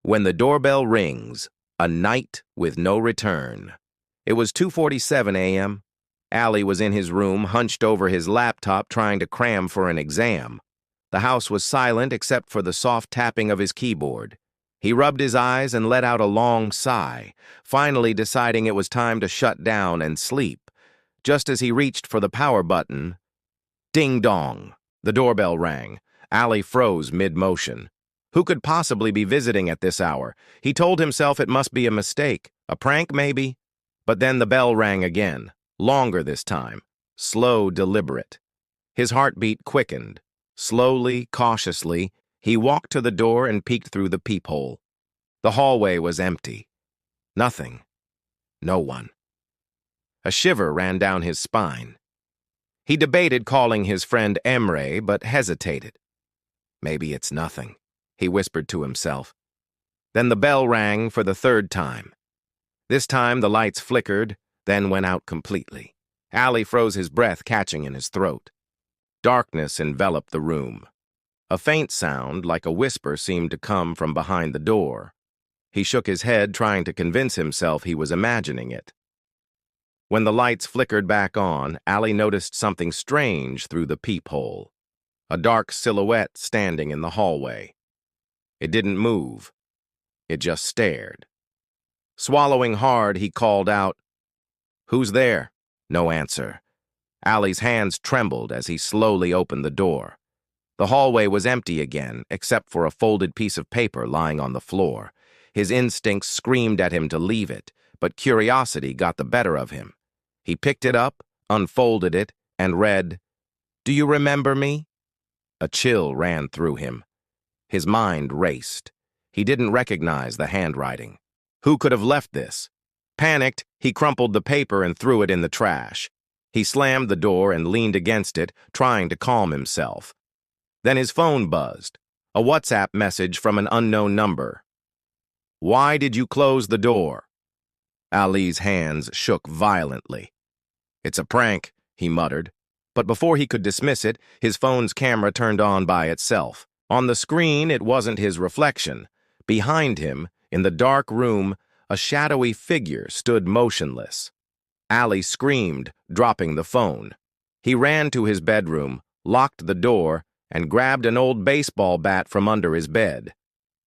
When the doorbell rings, a night with no return. It was 2:47 a.m. Allie was in his room, hunched over his laptop, trying to cram for an exam. The house was silent except for the soft tapping of his keyboard. He rubbed his eyes and let out a long sigh, finally deciding it was time to shut down and sleep. Just as he reached for the power button, ding-dong, the doorbell rang. Allie froze mid-motion. Who could possibly be visiting at this hour? He told himself it must be a mistake, a prank maybe. But then the bell rang again, longer this time, slow, deliberate. His heartbeat quickened. Slowly, cautiously, he walked to the door and peeked through the peephole. The hallway was empty. Nothing. No one. A shiver ran down his spine. He debated calling his friend Emre, but hesitated. Maybe it's nothing, he whispered to himself. Then the bell rang for the third time. This time the lights flickered, then went out completely. Allie froze his breath, catching in his throat. Darkness enveloped the room. A faint sound, like a whisper, seemed to come from behind the door. He shook his head, trying to convince himself he was imagining it. When the lights flickered back on, Allie noticed something strange through the peephole. A dark silhouette standing in the hallway. It didn't move. It just stared. Swallowing hard, he called out, "Who's there?" No answer. Allie's hands trembled as he slowly opened the door. The hallway was empty again, except for a folded piece of paper lying on the floor. His instincts screamed at him to leave it, but curiosity got the better of him. He picked it up, unfolded it, and read, "Do you remember me?" A chill ran through him. His mind raced. He didn't recognize the handwriting. Who could have left this? Panicked, he crumpled the paper and threw it in the trash. He slammed the door and leaned against it, trying to calm himself. Then his phone buzzed. A WhatsApp message from an unknown number. "Why did you close the door?" Ali's hands shook violently. "It's a prank," he muttered. But before he could dismiss it, his phone's camera turned on by itself. On the screen, it wasn't his reflection. Behind him, in the dark room, a shadowy figure stood motionless. Ali screamed, dropping the phone. He ran to his bedroom, locked the door, and grabbed an old baseball bat from under his bed.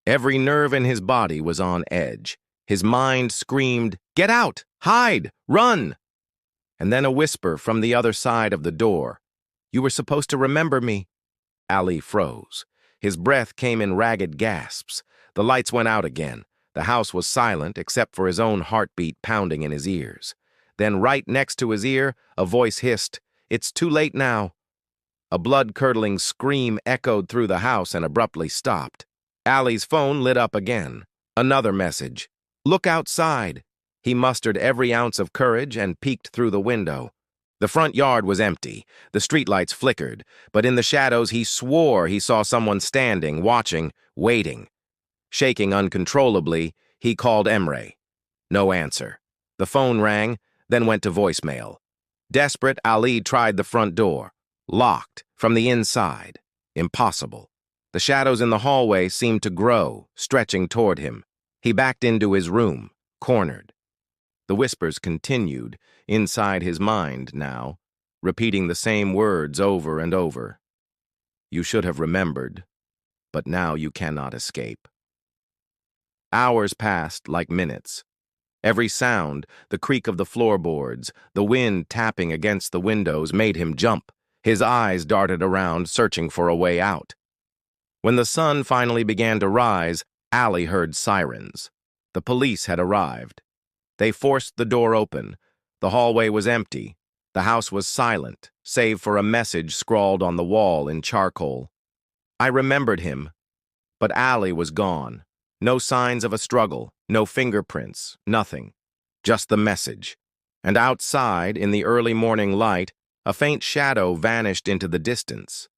Every nerve in his body was on edge. His mind screamed, "Get out! Hide! Run!" And then a whisper from the other side of the door. "You were supposed to remember me." Ali froze. His breath came in ragged gasps. The lights went out again. The house was silent except for his own heartbeat pounding in his ears. Then right next to his ear, a voice hissed, "It's too late now." A blood-curdling scream echoed through the house and abruptly stopped. Ali's phone lit up again. Another message. "Look outside." He mustered every ounce of courage and peeked through the window. The front yard was empty. The streetlights flickered, but in the shadows he swore he saw someone standing, watching, waiting. Shaking uncontrollably, he called Emre. No answer. The phone rang, then went to voicemail. Desperate, Ali tried the front door. Locked from the inside. Impossible. The shadows in the hallway seemed to grow, stretching toward him. He backed into his room, cornered. The whispers continued, inside his mind now, repeating the same words over and over. "You should have remembered, but now you cannot escape." Hours passed like minutes. Every sound, the creak of the floorboards, the wind tapping against the windows, made him jump. His eyes darted around, searching for a way out. When the sun finally began to rise, Ali heard sirens. The police had arrived. They forced the door open. The hallway was empty. The house was silent, save for a message scrawled on the wall in charcoal. I remembered him, but Ali was gone. No signs of a struggle, no fingerprints, nothing. Just the message. And outside, in the early morning light, a faint shadow vanished into the distance.